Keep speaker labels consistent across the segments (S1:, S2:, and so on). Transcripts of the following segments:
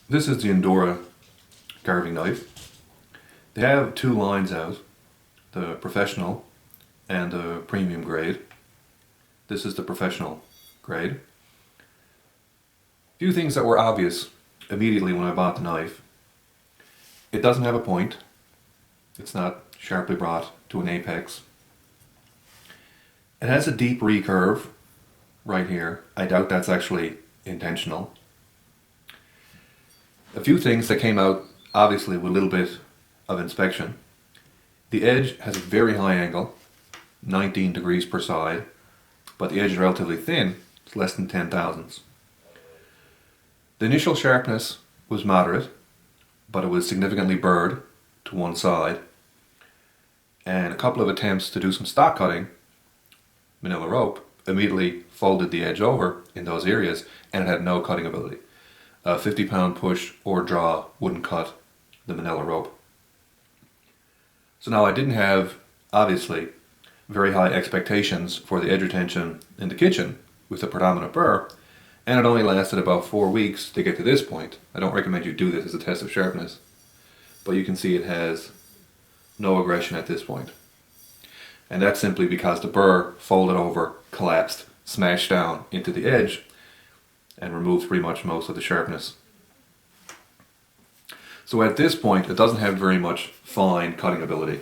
S1: This is the Endura carving knife. They have two lines out, the professional and the premium grade. This is the professional grade. A few things that were obvious immediately when I bought the knife. It doesn't have a point. It's not sharply brought to an apex. It has a deep recurve right here. I doubt that's actually intentional. A few things that came out obviously with a little bit of inspection. The edge has a very high angle, 19 degrees per side, but the edge is relatively thin, it's less than 10 thousandths. The initial sharpness was moderate, but it was significantly burred to one side, and a couple of attempts to do some stock cutting, manila rope, immediately folded the edge over in those areas, and it had no cutting ability. A 50-pound push or draw wouldn't cut the manila rope. So now I didn't have, obviously, very high expectations for the edge retention in the kitchen with the predominant burr, and it only lasted about 4 weeks to get to this point. I don't recommend you do this as a test of sharpness, but you can see it has no aggression at this point. And that's simply because the burr folded over, collapsed, smashed down into the edge, and removed pretty much most of the sharpness. So at this point, it doesn't have very much fine cutting ability.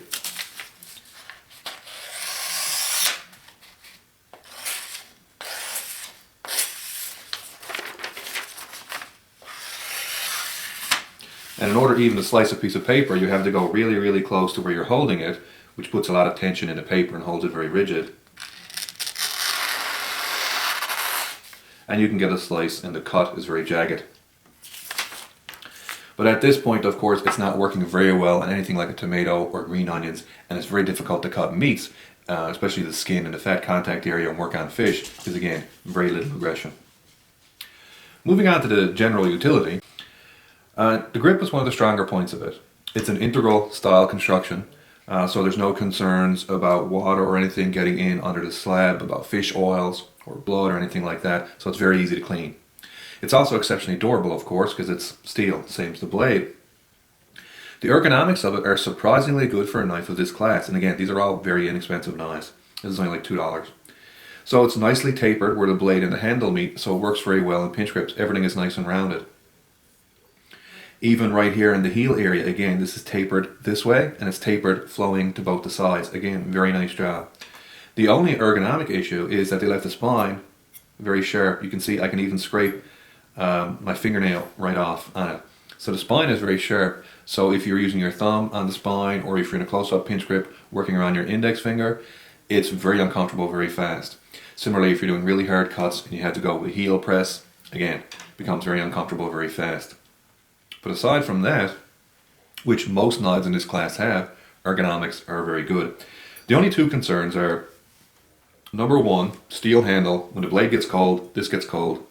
S1: And in order even to slice a piece of paper, you have to go really, really close to where you're holding it, which puts a lot of tension in the paper and holds it very rigid. And you can get a slice and the cut is very jagged. But at this point, of course, it's not working very well on anything like a tomato or green onions, and it's very difficult to cut meats, especially the skin and the fat contact area, and work on fish, because again, very little aggression. Moving on to the general utility, the grip is one of the stronger points of it. It's an integral style construction, so there's no concerns about water or anything getting in under the slab, about fish oils or blood or anything like that, so it's very easy to clean. It's also exceptionally durable, of course, because it's steel, same as the blade. The ergonomics of it are surprisingly good for a knife of this class, and again, these are all very inexpensive knives. This is only like $2. So it's nicely tapered where the blade and the handle meet, so it works very well in pinch grips. Everything is nice and rounded. Even right here in the heel area, again, this is tapered this way, and it's tapered flowing to both the sides. Again, very nice job. The only ergonomic issue is that they left the spine very sharp. You can see I can even scrape my fingernail right off on it. So the spine is very sharp. So if you're using your thumb on the spine, or if you're in a close-up pinch grip working around your index finger, it's very uncomfortable very fast. Similarly, if you're doing really hard cuts and you had to go with heel press, again, it becomes very uncomfortable very fast. But aside from that, which most knives in this class have, ergonomics are very good. The only two concerns are, number one, steel handle. When the blade gets cold, this gets cold.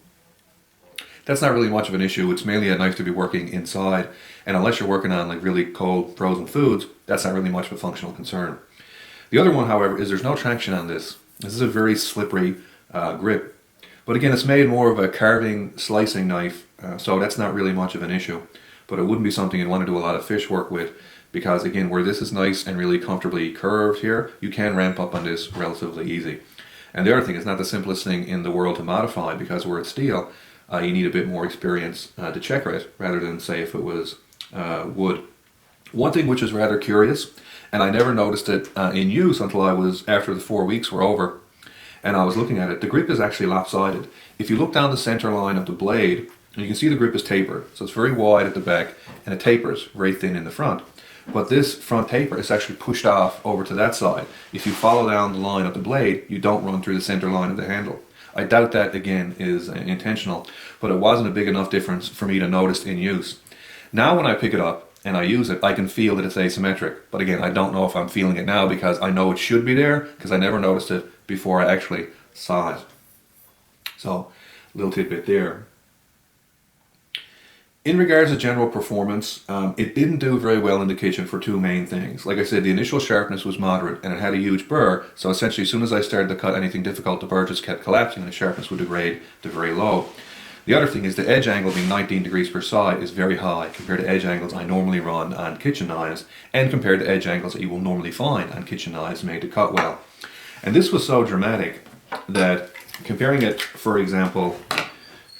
S1: That's not really much of an issue. It's mainly a knife to be working inside, and unless you're working on like really cold frozen foods, that's not really much of a functional concern. The other one, however, is there's no traction on this. This is a very slippery grip. But again, it's made more of a carving, slicing knife, so that's not really much of an issue. But it wouldn't be something you'd want to do a lot of fish work with, because again, where this is nice and really comfortably curved here, you can ramp up on this relatively easy. And the other thing, it's not the simplest thing in the world to modify, because where it's steel, you need a bit more experience to checker it, rather than say if it was wood. One thing which is rather curious, and I never noticed it in use until I was, after the 4 weeks were over, and I was looking at it, the grip is actually lopsided. If you look down the center line of the blade, you can see the grip is tapered, so it's very wide at the back, and it tapers very thin in the front. But this front taper is actually pushed off over to that side. If you follow down the line of the blade, you don't run through the center line of the handle. I doubt that, again, is intentional, but it wasn't a big enough difference for me to notice in use. Now when I pick it up and I use it, I can feel that it's asymmetric. But again, I don't know if I'm feeling it now, because I know it should be there, because I never noticed it before I actually saw it. So, little tidbit there. In regards to general performance, it didn't do very well in the kitchen for two main things. Like I said, the initial sharpness was moderate and it had a huge burr, so essentially as soon as I started to cut anything difficult, the burr just kept collapsing and the sharpness would degrade to very low. The other thing is the edge angle being 19 degrees per side is very high compared to edge angles I normally run on kitchen knives and compared to edge angles that you will normally find on kitchen knives made to cut well. And this was so dramatic that comparing it, for example,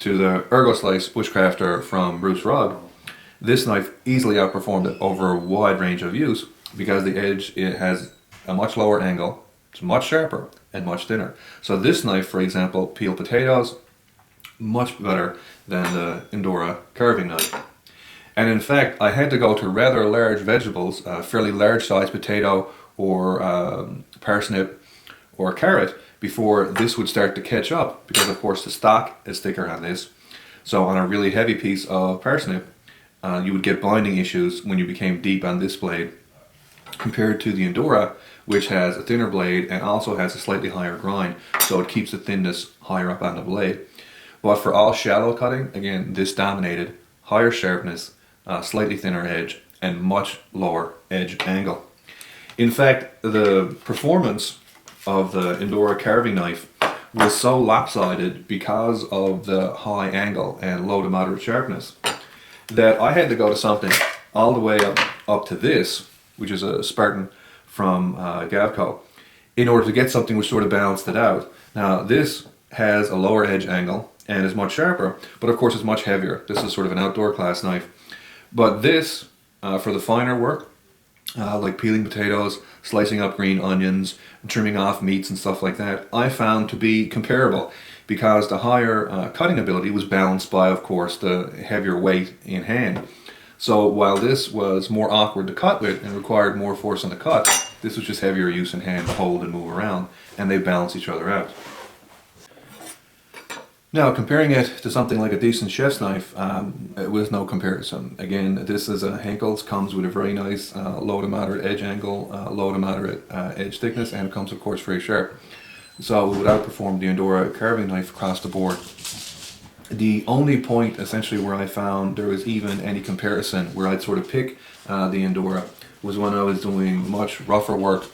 S1: to the ErgoSlice Bushcrafter from Bruce Rugg, this knife easily outperformed it over a wide range of use because the edge, it has a much lower angle, it's much sharper and much thinner. So this knife, for example, peeled potatoes much better than the Endura carving knife. And in fact, I had to go to rather large vegetables, fairly large sized potato or parsnip or carrot, before this would start to catch up, because of course the stock is thicker on this. So on a really heavy piece of parsnip, you would get binding issues when you became deep on this blade, compared to the Endura, which has a thinner blade and also has a slightly higher grind, so it keeps the thinness higher up on the blade. But for all shallow cutting, again, this dominated, higher sharpness, slightly thinner edge, and much lower edge angle. In fact, the performance of the Endura carving knife was so lopsided because of the high angle and low to moderate sharpness that I had to go to something all the way up to this, which is a Spartan from Gavco, in order to get something which sort of balanced it out. Now this has a lower edge angle and is much sharper, but of course it's much heavier. This is sort of an outdoor class knife. But this, for the finer work, like peeling potatoes, slicing up green onions, trimming off meats and stuff like that, I found to be comparable, because the higher cutting ability was balanced by, of course, the heavier weight in hand. So while this was more awkward to cut with and required more force on the cut, this was just heavier use in hand to hold and move around, and they balance each other out. Now, comparing it to something like a decent chef's knife, it was no comparison. Again, this is a Henkel's, comes with a very nice low to moderate edge angle, low to moderate edge thickness, and it comes, of course, very sharp. So it would outperform the Endura carving knife across the board. The only point, essentially, where I found there was even any comparison where I'd sort of pick the Endura was when I was doing much rougher work.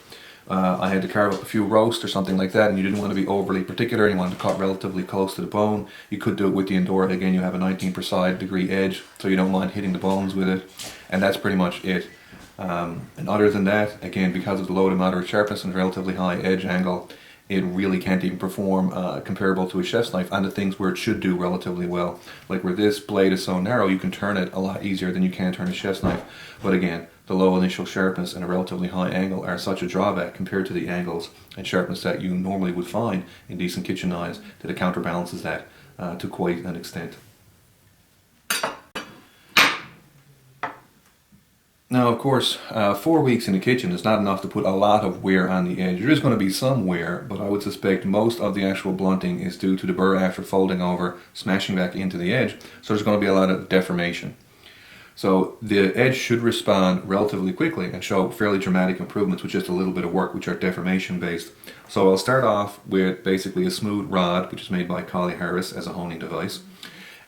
S1: I had to carve up a few roasts or something like that, and you didn't want to be overly particular, you wanted to cut relatively close to the bone. You could do it with the Endura. Again, you have a 19 per side degree edge, so you don't mind hitting the bones with it, and that's pretty much it. And other than that, again, because of the low to moderate sharpness and relatively high edge angle, it really can't even perform comparable to a chef's knife on the things where it should do relatively well. Like where this blade is so narrow, you can turn it a lot easier than you can turn a chef's knife. But again, the low initial sharpness and a relatively high angle are such a drawback compared to the angles and sharpness that you normally would find in decent kitchen knives that it counterbalances that to quite an extent. Now, of course, 4 weeks in the kitchen is not enough to put a lot of wear on the edge. There is going to be some wear, but I would suspect most of the actual blunting is due to the burr after folding over, smashing back into the edge, so there's going to be a lot of deformation. So the edge should respond relatively quickly and show fairly dramatic improvements with just a little bit of work, which are deformation based. So I'll start off with basically a smooth rod, which is made by Collie Harris as a honing device,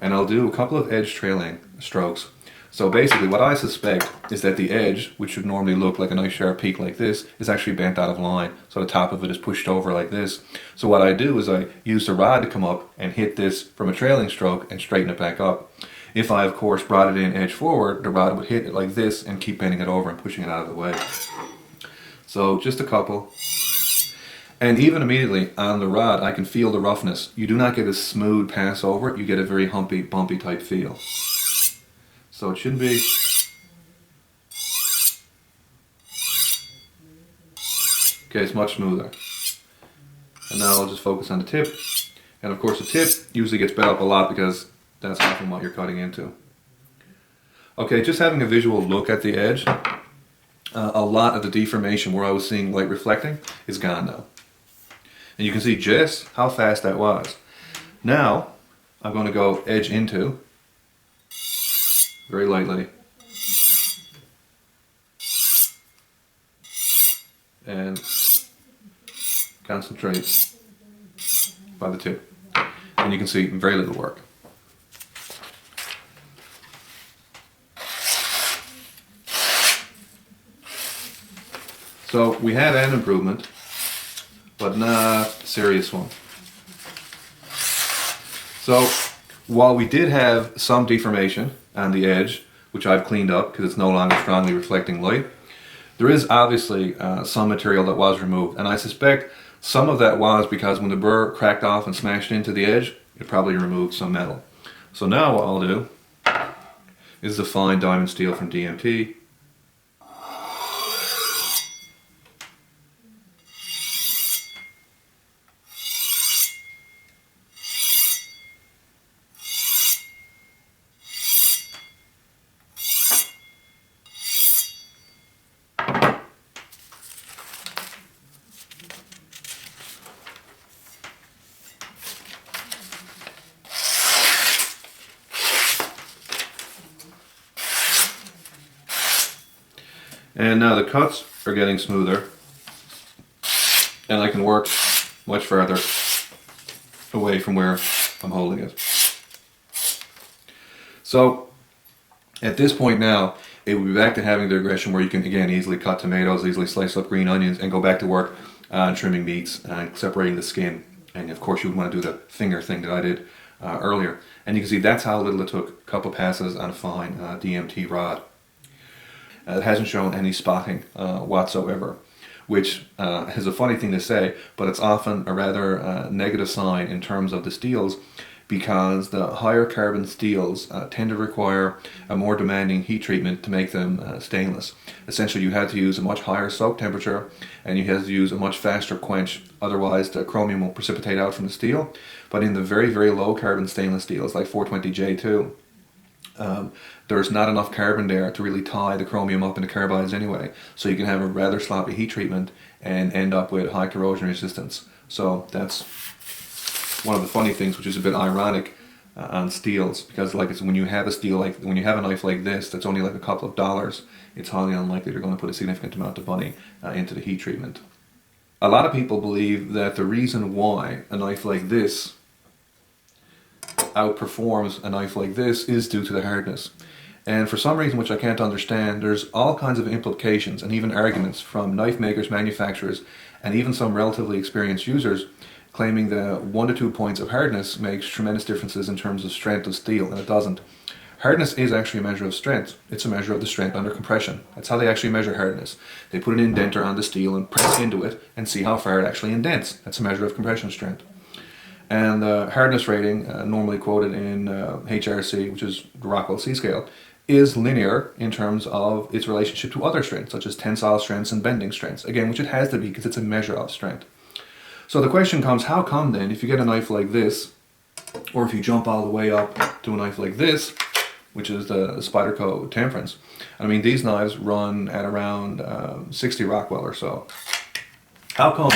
S1: and I'll do a couple of edge trailing strokes. So basically what I suspect is that the edge, which should normally look like a nice sharp peak like this, is actually bent out of line. So the top of it is pushed over like this. So what I do is I use the rod to come up and hit this from a trailing stroke and straighten it back up. If I, of course, brought it in edge forward, the rod would hit it like this and keep bending it over and pushing it out of the way. So just a couple. And even immediately on the rod, I can feel the roughness. You do not get a smooth pass over it, you get a very humpy, bumpy type feel. So it shouldn't be. Okay, it's much smoother. And now I'll just focus on the tip. And of course the tip usually gets bent up a lot because that's often what you're cutting into. Okay, just having a visual look at the edge, a lot of the deformation where I was seeing light reflecting is gone now. And you can see just how fast that was. Now, I'm going to go edge into, very lightly, and concentrate by the tip. And you can see very little work. So we had an improvement, but not a serious one. So While we did have some deformation on the edge, which I've cleaned up because it's no longer strongly reflecting light, there is obviously some material that was removed, and I suspect some of that was because when the burr cracked off and smashed into the edge, it probably removed some metal. So now what I'll do is the fine diamond steel from DMT. And now the cuts are getting smoother, and I can work much further away from where I'm holding it. So at this point now, it will be back to having the aggression where you can again easily cut tomatoes, easily slice up green onions, and go back to work on trimming meats and separating the skin. And of course you would want to do the finger thing that I did earlier. And you can see that's how little it took, a couple passes on a fine DMT rod. It hasn't shown any spotting whatsoever, which is a funny thing to say, but it's often a rather negative sign in terms of the steels, because the higher carbon steels tend to require a more demanding heat treatment to make them stainless. Essentially, you had to use a much higher soak temperature, and you had to use a much faster quench, otherwise the chromium will precipitate out from the steel. But in the very, very low carbon stainless steels, like 420J2, there's not enough carbon there to really tie the chromium up into carbides anyway, so you can have a rather sloppy heat treatment and end up with high corrosion resistance. So that's one of the funny things, which is a bit ironic on steels, because like it's when you have a steel, like when you have a knife like this that's only like a couple of dollars, it's highly unlikely they're going to put a significant amount of money into the heat treatment. A lot of people believe that the reason why a knife like this outperforms a knife like this is due to the hardness. And for some reason which I can't understand, there's all kinds of implications and even arguments from knife makers, manufacturers, and even some relatively experienced users claiming that 1 to 2 points of hardness makes tremendous differences in terms of strength of steel, and it doesn't. Hardness is actually a measure of strength. It's a measure of the strength under compression. That's how they actually measure hardness. They put an indenter on the steel and press into it and see how far it actually indents. That's a measure of compression strength. And the hardness rating, normally quoted in HRC, which is the Rockwell C-scale, is linear in terms of its relationship to other strengths, such as tensile strengths and bending strengths. Again, which it has to be because it's a measure of strength. So the question comes, how come then, if you get a knife like this, or if you jump all the way up to a knife like this, which is the Spyderco Temperance, I mean, these knives run at around 60 Rockwell or so. How come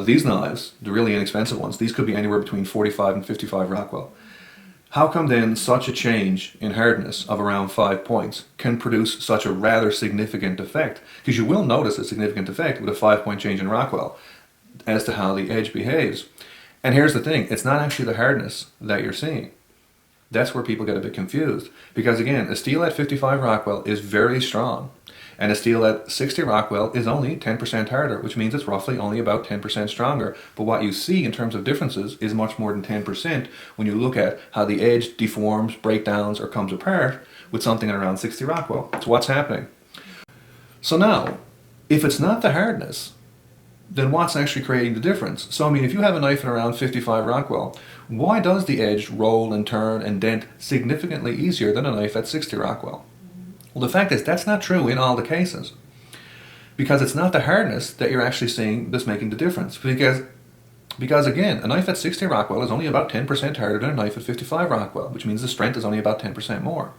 S1: these knives, the really inexpensive ones, these could be anywhere between 45 and 55 Rockwell. How come then such a change in hardness of around 5 points can produce such a rather significant effect? Because you will notice a significant effect with a 5-point change in Rockwell as to how the edge behaves. And here's the thing, it's not actually the hardness that you're seeing. That's where people get a bit confused. Because again, a steel at 55 Rockwell is very strong, and a steel at 60 Rockwell is only 10% harder, which means it's roughly only about 10% stronger. But what you see in terms of differences is much more than 10% when you look at how the edge deforms, breakdowns, or comes apart with something at around 60 Rockwell. It's what's happening. So now, if it's not the hardness, then what's actually creating the difference? So I mean, if you have a knife at around 55 Rockwell, why does the edge roll and turn and dent significantly easier than a knife at 60 Rockwell? Well, the fact is that's not true in all the cases, because it's not the hardness that you're actually seeing that's making the difference. Because again, a knife at 60 Rockwell is only about 10% harder than a knife at 55 Rockwell, which means the strength is only about 10% more.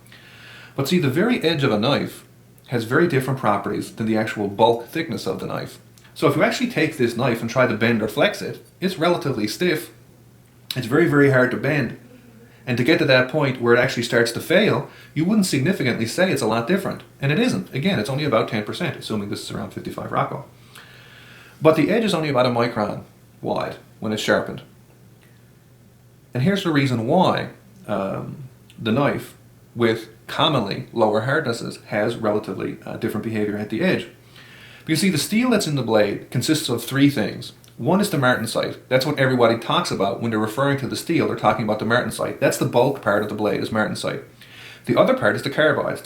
S1: But see, the very edge of a knife has very different properties than the actual bulk thickness of the knife. So if you actually take this knife and try to bend or flex it, it's relatively stiff. It's very, very hard to bend. And to get to that point where it actually starts to fail, you wouldn't significantly say it's a lot different. And it isn't. Again, it's only about 10%, assuming this is around 55 Rockwell. But the edge is only about a micron wide when it's sharpened. And here's the reason why the knife with commonly lower hardnesses has relatively different behavior at the edge. Because see, the steel that's in the blade consists of 3 things. One is the martensite. That's what everybody talks about when they're referring to the steel. They're talking about the martensite. That's the bulk part of the blade, is martensite. The other part is the carbides.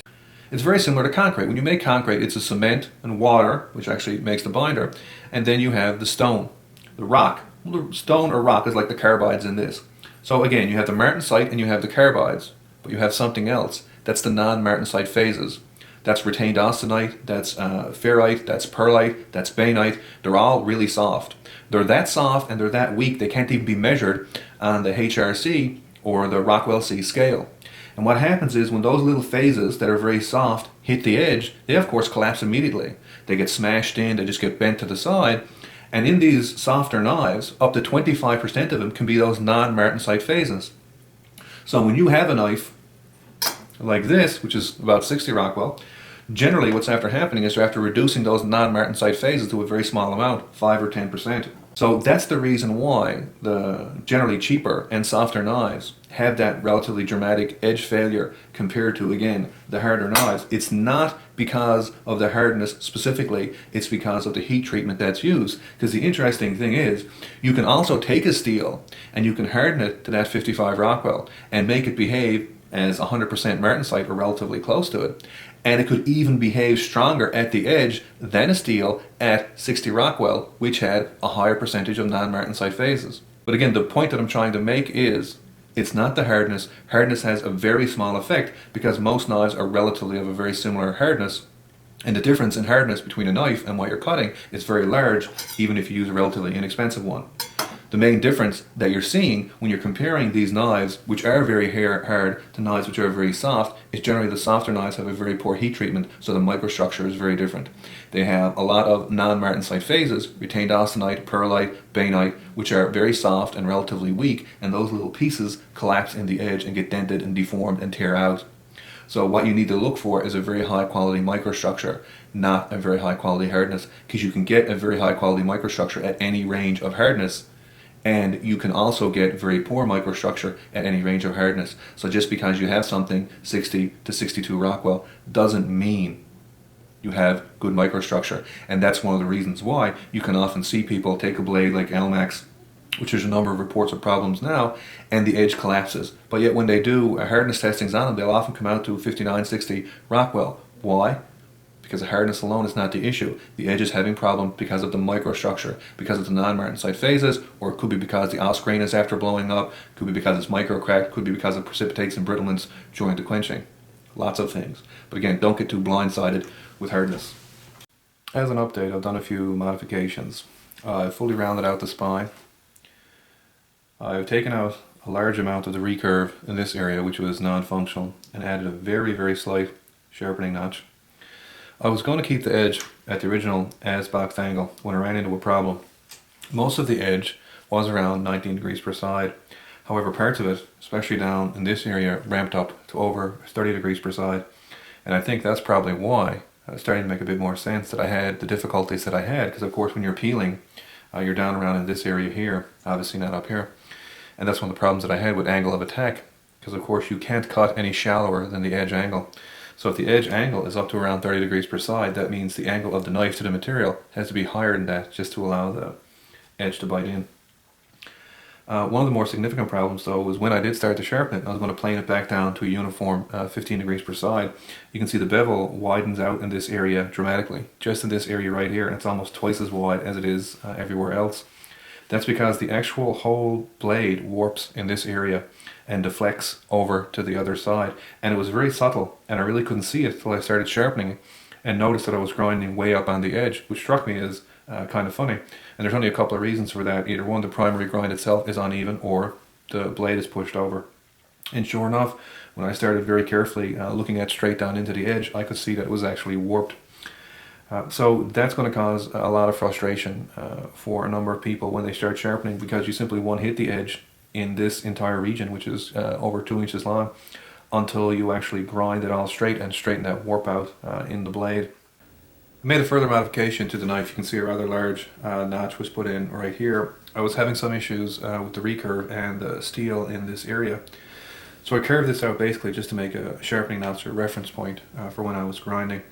S1: It's very similar to concrete. When you make concrete, it's a cement and water, which actually makes the binder, and then you have the stone, the rock. Well, the stone or rock is like the carbides in this. So again, you have the martensite and you have the carbides, but you have something else. That's the non-martensite phases. That's retained austenite, that's ferrite, that's pearlite, that's bainite. They're all really soft. They're that soft and they're that weak, they can't even be measured on the HRC or the Rockwell C scale. And what happens is when those little phases that are very soft hit the edge, they of course collapse immediately. They get smashed in, they just get bent to the side. And in these softer knives, up to 25% of them can be those non-martensite phases. So when you have a knife like this, which is about 60 Rockwell, generally what's after happening is you're after reducing those non-martensite phases to a very small amount, 5 or 10%. So that's the reason why the generally cheaper and softer knives have that relatively dramatic edge failure compared to, again, the harder knives. It's not because of the hardness specifically, it's because of the heat treatment that's used. Because the interesting thing is, you can also take a steel and you can harden it to that 55 Rockwell and make it behave as 100% martensite or relatively close to it. And it could even behave stronger at the edge than a steel at 60 Rockwell, which had a higher percentage of non-martensite phases. But again, the point that I'm trying to make is, it's not the hardness. Hardness has a very small effect because most knives are relatively of a very similar hardness. And the difference in hardness between a knife and what you're cutting is very large, even if you use a relatively inexpensive one. The main difference that you're seeing when you're comparing these knives, which are very hard, to knives which are very soft, is generally the softer knives have a very poor heat treatment, so the microstructure is very different. They have a lot of non-martensite phases, retained austenite, pearlite, bainite, which are very soft and relatively weak, and those little pieces collapse in the edge and get dented and deformed and tear out. So what you need to look for is a very high quality microstructure, not a very high quality hardness, because you can get a very high quality microstructure at any range of hardness. And you can also get very poor microstructure at any range of hardness. So just because you have something 60 to 62 Rockwell doesn't mean you have good microstructure. And that's one of the reasons why you can often see people take a blade like LMAX, which there's a number of reports of problems now, and the edge collapses. But yet when they do hardness testings on them, they'll often come out to 59, 60 Rockwell. Why? Because the hardness alone is not the issue. The edge is having problems because of the microstructure, because of the non-martensite phases, or it could be because the os grain is after blowing up, could be because it's micro-cracked, could be because of precipitates and brittlements during the quenching. Lots of things. But again, don't get too blindsided with hardness. As an update, I've done a few modifications. I've fully rounded out the spine. I've taken out a large amount of the recurve in this area, which was non-functional, and added a very, very slight sharpening notch. I was going to keep the edge at the original as boxed angle when I ran into a problem. Most of the edge was around 19 degrees per side. However, parts of it, especially down in this area, ramped up to over 30 degrees per side. And I think that's probably why it's starting to make a bit more sense that I had the difficulties that I had, because of course when you're peeling, you're down around in this area here, obviously not up here. And that's one of the problems that I had with angle of attack, because of course you can't cut any shallower than the edge angle. So if the edge angle is up to around 30 degrees per side, that means the angle of the knife to the material has to be higher than that just to allow the edge to bite in. One of the more significant problems though was when I did start to sharpen it, I was going to plane it back down to a uniform 15 degrees per side. You can see the bevel widens out in this area dramatically, just in this area right here, and it's almost twice as wide as it is everywhere else. That's because the actual whole blade warps in this area and deflects over to the other side, and it was very subtle and I really couldn't see it until I started sharpening it and noticed that I was grinding way up on the edge, which struck me as kind of funny. And there's only a couple of reasons for that. Either one, the primary grind itself is uneven, or the blade is pushed over. And sure enough, when I started very carefully looking at straight down into the edge, I could see that it was actually warped. So that's going to cause a lot of frustration for a number of people when they start sharpening, because you simply won't hit the edge in this entire region, which is over 2 inches long, until you actually grind it all straight and straighten that warp out in the blade. I made a further modification to the knife. You can see a rather large notch was put in right here. I was having some issues with the recurve and the steel in this area. So I carved this out basically just to make a sharpening notch or reference point for when I was grinding.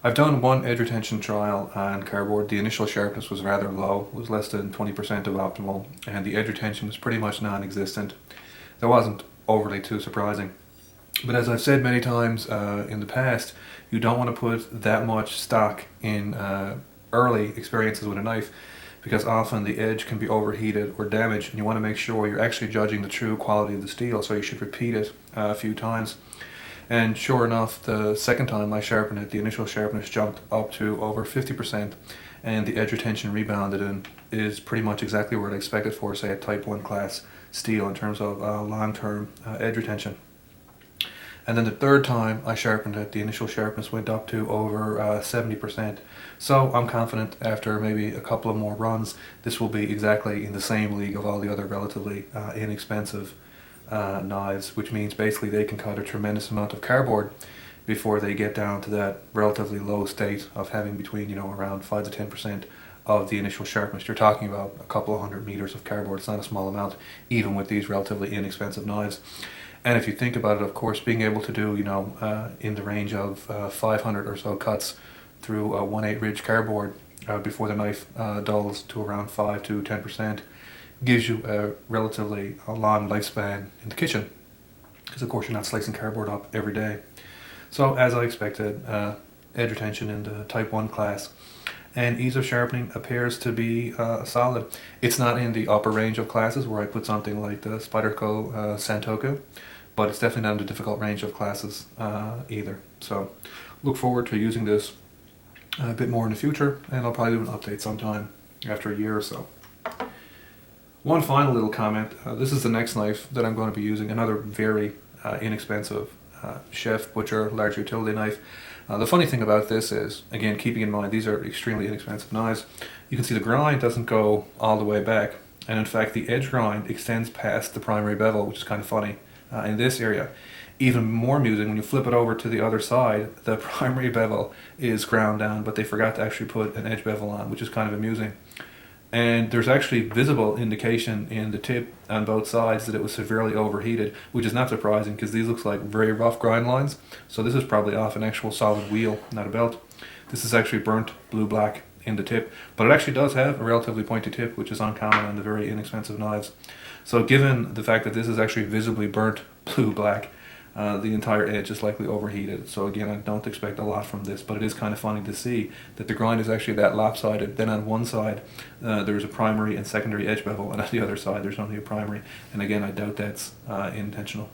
S1: I've done one edge retention trial on cardboard. The initial sharpness was rather low, it was less than 20% of optimal, and the edge retention was pretty much non-existent. That wasn't overly too surprising. But as I've said many times in the past, you don't want to put that much stock in early experiences with a knife, because often the edge can be overheated or damaged, and you want to make sure you're actually judging the true quality of the steel, so you should repeat it a few times. And sure enough, the second time I sharpened it, the initial sharpness jumped up to over 50%, and the edge retention rebounded and is pretty much exactly what I expected for, say, a Type 1 class steel in terms of long-term edge retention. And then the third time I sharpened it, the initial sharpness went up to over 70%. So I'm confident after maybe a couple of more runs, this will be exactly in the same league of all the other relatively inexpensive knives, which means basically they can cut a tremendous amount of cardboard before they get down to that relatively low state of having between, you know, around 5 to 10% of the initial sharpness. You're talking about a couple of 100 meters of cardboard. It's not a small amount, even with these relatively inexpensive knives. And if you think about it, of course, being able to do, you know, in the range of 500 or so cuts through a 1/8 ridge cardboard before the knife dulls to around 5 to 10% gives you a relatively long lifespan in the kitchen, because of course you're not slicing cardboard up every day. So as I expected, edge retention in the Type 1 class and ease of sharpening appears to be solid. It's not in the upper range of classes where I put something like the Spyderco Santoku, but it's definitely not in the difficult range of classes either. So look forward to using this a bit more in the future, and I'll probably do an update sometime after a year or so. One final little comment. This is the next knife that I'm going to be using, another very inexpensive chef, butcher, large utility knife. The funny thing about this is, again, keeping in mind these are extremely inexpensive knives, you can see the grind doesn't go all the way back, and in fact the edge grind extends past the primary bevel, which is kind of funny in this area. Even more amusing, when you flip it over to the other side, the primary bevel is ground down, but they forgot to actually put an edge bevel on, which is kind of amusing. And there's actually visible indication in the tip on both sides that it was severely overheated, which is not surprising because these looks like very rough grind lines. So this is probably off an actual solid wheel, not a belt. This is actually burnt blue-black in the tip, but it actually does have a relatively pointy tip, which is uncommon on the very inexpensive knives. So given the fact that this is actually visibly burnt blue-black, the entire edge is likely overheated. So again, I don't expect a lot from this, but it is kind of funny to see that the grind is actually that lopsided. Then on one side there's a primary and secondary edge bevel, and on the other side there's only a primary. And again, I doubt that's intentional.